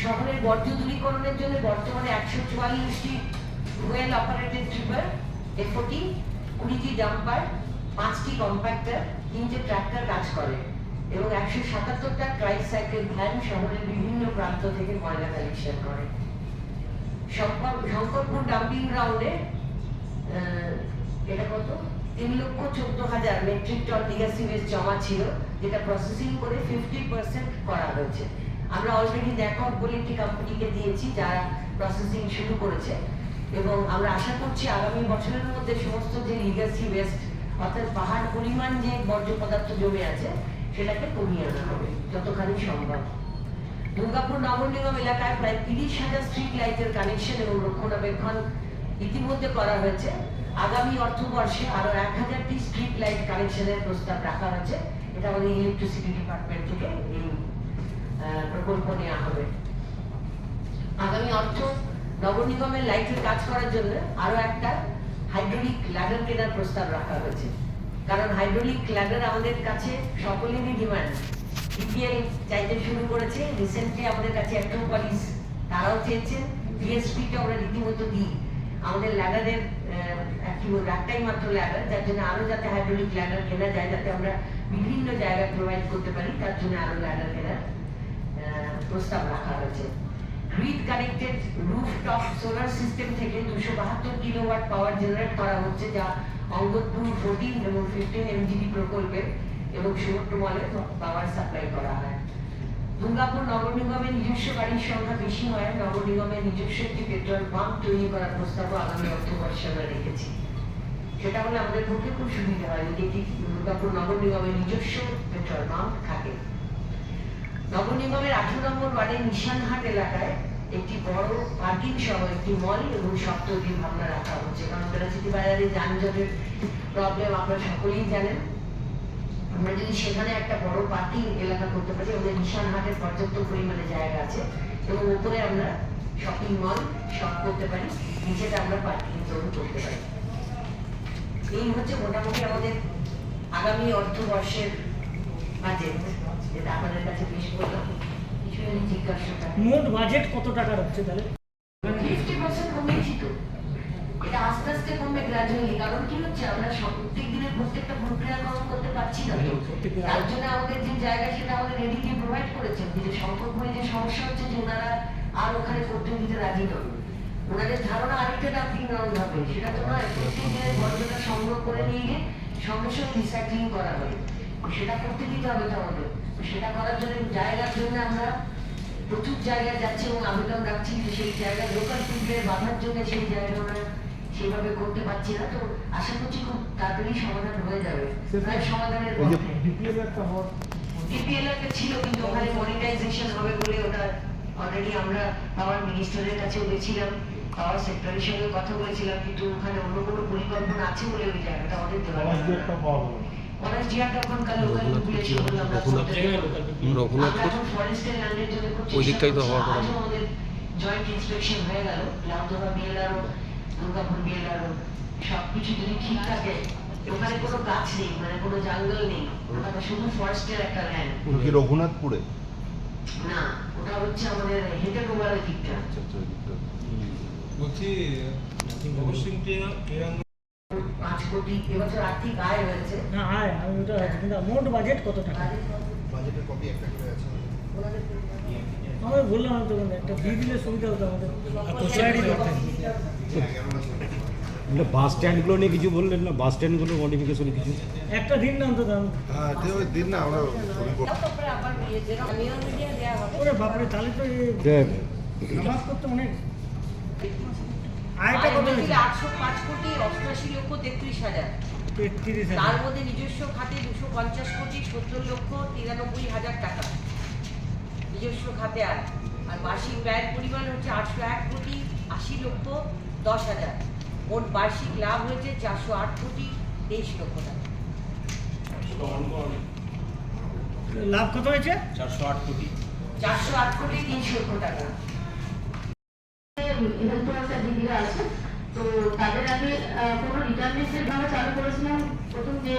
শহরের বর্জ্য দূরীকরণের জন্য বর্তমানে 144টি ওয়েল অপারেটেড ট্রিপার, F40, 20টি ডাম্পার, 5টি কম্প্যাক্টর, 3টে ট্রাক্টর কাজ করে এবং 177টা ট্রাইসাইকেল ভ্যান শহরের বিভিন্ন প্রান্ত থেকে ময়লা কালেকশন করে। শঙ্করপুর ডাম্পিং গ্রাউন্ডে এটা কত 3,14,000 মেট্রিক টন লিগাসি ওয়েস্ট জমা ছিল, যেটা প্রসেসিং করে 50% করা হয়েছে। আমরা অলরেডি দেখক বলে একটি কোম্পানিকে দিয়েছি যারা প্রসেসিং শুরু করেছে এবং আমরা আশা করছি আগামী বছরের মধ্যে সমস্ত যে লিগাসি ওয়েস্ট অর্থাৎ পাহাড় পরিমাণ যে বর্জ্য পদার্থ জমে আছে সেটাকে কমিয়ে আনা হবে যতখানি সম্ভব। দুর্গাপুর নগর নিগম এলাকায় প্রায় 30,000 স্ট্রিট লাইটের কানেকশন এবং রক্ষণাবেক্ষণ ইতিমধ্যে করা হয়েছে। আগামী অর্থবর্ষে আরো 1,000টি স্ট্রিট লাইট কানেকশনের প্রস্তাব রাখা হয়েছে। এটা আমাদের ইলেকট্রিসিটি ডিপার্টমেন্ট থেকে এই প্রকল্প নেওয়া হবে। আগামী অর্থ নগর নিগমের লাইটের কাজ করার জন্য আরো একটা হাইড্রোলিক ল্যাডার কেনার প্রস্তাব রাখা হয়েছে, কারণ হাইড্রোলিক ল্যাডার আমাদের কাছে সকলেরই ডিমান্ড। বিপিএল চাইতে শুরু করেছে, রিসেন্টলি আমাদের কাছে অ্যাক্রোপলিস তারাও চেয়েছেন, ভিএসপিটা আমরা রীতিমতো দিই। আমাদের ল্যাডারের একটাই মাত্র ল্যাডার, যার জন্য আরো যাতে হাইড্রোলিক ল্যাডার কেনা যায়, যাতে আমরা বিভিন্ন জায়গায় প্রোভাইড করতে পারি, তার জন্য আরো ল্যাডার কেনার প্রস্তাব রাখা হয়েছে। Grid connected rooftop solar system থেকে 272 কিলোওয়াট পাওয়ার জেনারেট করা হচ্ছে, যা অঙ্গদপুর 14 এবং 15 MGD প্রকল্পের এবং সুবর্ণমলে পাওয়ার সাপ্লাই করা হয়। দুর্গাপুর নগর নিগমের নিজস্ব গাড়ির সংখ্যা বেশি হয়, নগর নিগমের নিজস্ব একটি পেট্রোল পাম্প তৈরি করার প্রস্তাবও আগামী অর্থবর্ষে আমরা রেখেছি। সেটা হলে আমাদের পক্ষে খুব সুবিধা হয় যদি একটি দুর্গাপুর নগর নিগমের নিজস্ব পেট্রোল পাম্প থাকে। নগর নিগমের 18 নম্বর ওয়ার্ডের নিশানহাট এলাকায় একটি বড় পার্কিং সহ একটি মল এবং শপ তৈরির ভাবনা রাখা হচ্ছে, কারণ বেলাচিটি বাজারে যানজটের প্রবলেম আপনারা সকলেই জানেন। আমরা যদি সেখানে একটা বড় পার্কিং এলাকা করতে পারি, আমাদের নিশানহাটের পর্যাপ্ত পরিমাণে জায়গা আছে এবং উপরে আমরা শপিং মল শপ করতে পারি, নিচেটা আমরা পার্কিং জোন করতে পারি। এই হচ্ছে মোটামুটি আমাদের আগামী অর্থবর্ষের বাজেট, যেটা আপনাদের কাছে পেশ করলাম। কিছু জিজ্ঞাসা, মোট বাজেট কত টাকার হচ্ছে তাহলে? 50% কমেছি তো, এটা আস্তে আস্তে কমবে গ্রাজুয়ালি। কারণ কি হচ্ছে, আমরা প্রত্যেক দিনের প্রত্যেকটা প্রক্রিয়াকরণ করতে পারছি না, তার জন্য আমাদের যে জায়গা সেটা আমাদের রেডিকে প্রোভাইড করেছেন। যে সংকটময় যে সমস্যা হচ্ছে যে ওনারা আর ওখানে করতে দিতে রাজি নন, ওনাদের ধারণা আরেকটা ডাম্পিং গ্রাউন্ড হবে, সেটা তো নয়। প্রত্যেক দিনের বর্জ্যটা সংগ্রহ করে নিয়ে গিয়ে সঙ্গে সঙ্গে রিসাইক্লিং করা হবে, সেটা করতে দিতে হবে তো আমাদের। সেটা করার জন্য জায়গার জন্য আমরা প্রচুর জায়গায় যাচ্ছি এবং আবেদন রাখছি, যে সেই জায়গায় লোকাল পিপলের বাধার জন্য সেই জায়গা আমরা সেভাবে করতে পারছি না। তো আশা করছি খুব তাড়াতাড়ি সমাধান হয়ে যাবে। প্রায় সমাধানের পথে। ডিপিএল একটা ছিল, কিন্তু ওখানে মনিটাইজেশন হবে বলে ওটা অলরেডি আমরা পাওয়ার মিনিস্টারের কাছেও গেছিলাম, পাওয়ার সেক্টরের সঙ্গে কথা বলেছিলাম, কিন্তু ওখানে অন্য কোনো পরিকল্পনা আছে বলে ওই জায়গাটা আমাদের দেওয়া ওইদিকটাই তো হওয়ার কথা। জয়েন্ট ইন্সপেকশন হয়ে গেল, লাউদোহা বিএলআরও, দুর্গাপুর বিএলআরও, সবকিছু যদি ঠিক থাকে, ওখানে কোনো গাছ নেই, মানে কোনো জঙ্গল নেই, ওটা শুধু ফরেস্টের একটা ল্যান্ড। কি রঘুনাথপুরে? না, ওটা হচ্ছে আমাদের হেঁটে গোবারের দিকটা। বলছি 5 কোটি এবছর আর্থিক আয় হয়েছে। না আয় আমি ওটা কিন্তু মোট বাজেট কত টাকা? বাজেটের কপি একটা করে আছে। আমরা বললাম তো একটা দিয়ে দিলে সুবিধা হতো আমাদের। বাস স্ট্যান্ডগুলো নিয়ে কিছু বললেন না? বাস স্ট্যান্ডগুলো মডিফিকেশন কিছু একটা দিন না অন্তত। হ্যাঁ দিন না, আমরা ওরে বাপরে, তাহলে তো নামাজ করতে অনেক। আয়টা কত হয়েছে? 805 কোটি 88 লক্ষ 33,000। 33,000। তার মধ্যে নিজস্ব খাতে 250 কোটি 70 লক্ষ 93,000 টাকা নিজস্ব খাতে আয়। আর বার্ষিক ব্যয়ের পরিমাণ হচ্ছে 801 কোটি 80 লক্ষ 10,000। মোট বার্ষিক লাভ হয়েছে 408 কোটি 23 লক্ষ টাকা। লাভ কত হয়েছে? 408 কোটি 408 কোটি 23 লক্ষ টাকা। হেল্পার দিদিরা আছে, তো তাদের আগে কোনো রিটায়ারমেন্টের ভাবে চালু করেছিলাম। প্রথম যে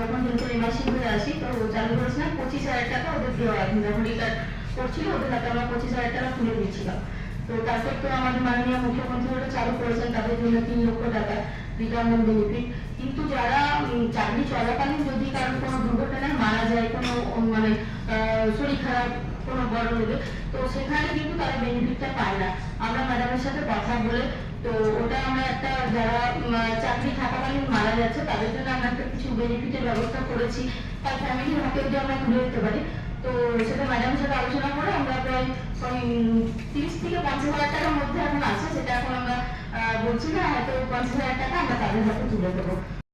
যখন হেলথের মেম্বারশিপ হয়ে আসি তো চালু করেছিলাম 25,000 টাকা ওদের দেওয়া, যখন রিটায়ার করছিল ওদের হাতে আমরা 25,000 টাকা তুলে দিয়েছিলাম। তো তারপর তো আমাদের মাননীয় মুখ্যমন্ত্রী ওটা চালু করেছেন, তাদের জন্য 3 লক্ষ টাকা রিটায়ারমেন্ট বেনিফিট। কিন্তু যারা চাকরি চলাকালীন যদি কারোর কোনো দুর্ঘটনায় মারা যায়, কোনো মানে শরীর খারাপ কোনো বড় রোগে, তো সেখানে কিন্তু তারা বেনিফিটটা পায় না। আমরা ম্যাডামের সাথে কথা বলে তো ওটা আমরা একটা যারা চাকরি থাকাকালীন মারা যাচ্ছে তাদের জন্য আমরা একটা কিছু বেনিফিটের ব্যবস্থা করেছি, তার ফ্যামিলির হাতে যদি আমরা তুলে দিতে পারি। তো সেটা ম্যাডামের সাথে আলোচনা করে আমরা প্রায় 30 থেকে 50,000 টাকার মধ্যে এখন আছে, সেটা এখন আমরা বলছি না, হয়তো 50,000 টাকা আমরা তাদের হাতে তুলে দেবো।